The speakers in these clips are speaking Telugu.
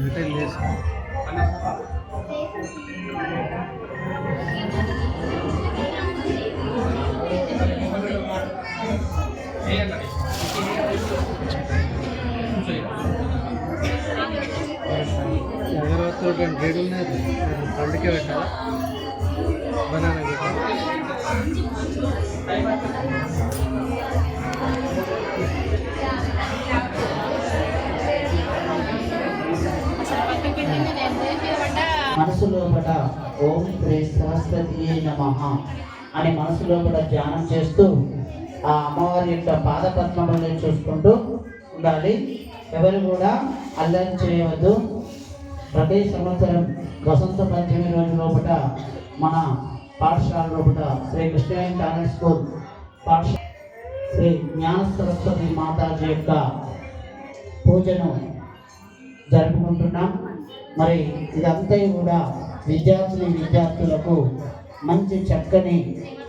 అటెండ్ చేసి అగరవత్తులు 2 ఉన్నాయి. పండుగ పెట్టాలా బనానా పెట్టాలి. మనసు లోపల ఓం శ్రీ సరస్వతి నమః అని మనసు లోపల ధ్యానం చేస్తూ ఆ అమ్మవారి యొక్క పాదపద్మములను చూసుకుంటూ ఉండాలి. ఎవరు కూడా అల్లరి చేయవద్దు. ప్రతి సంవత్సరం వసంత పంచమి రోజు లోపల మన పాఠశాల లోపల శ్రీ కృష్ణ టాలెంట్ స్కూల్ పాఠశాల శ్రీ జ్ఞాన సరస్వతి మాతాజీ యొక్క పూజను జరుపుకుంటున్నాం. మరి ఇదంతా కూడా విద్యార్థులకు మంచి చక్కని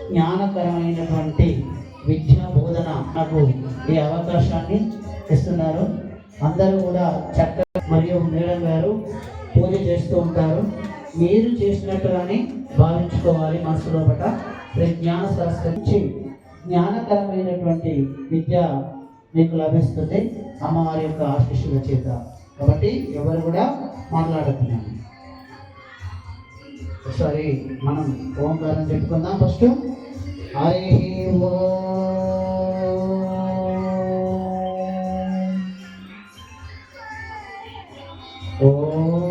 జ్ఞానకరమైనటువంటి విద్యా బోధన నాకు ఈ అవకాశాన్ని ఇస్తున్నారు. అందరూ కూడా చక్కగా మరియు మేడం గారు పూజ చేస్తూ ఉంటారు. మీరు చేసినట్టుగానే భావించుకోవాలి. మనసు లోపల జ్ఞాన సరస్వతి జ్ఞానకరమైనటువంటి విద్య మీకు లభిస్తుంది అమ్మవారి యొక్క ఆశీస్సుల చేత. కాబట్టి ఎవరు కూడా మాట్లాడుతున్నాను. ఒకసారి మనం ఓంకారం చెప్పుకుందాం. ఫస్ట్ హరి ఓం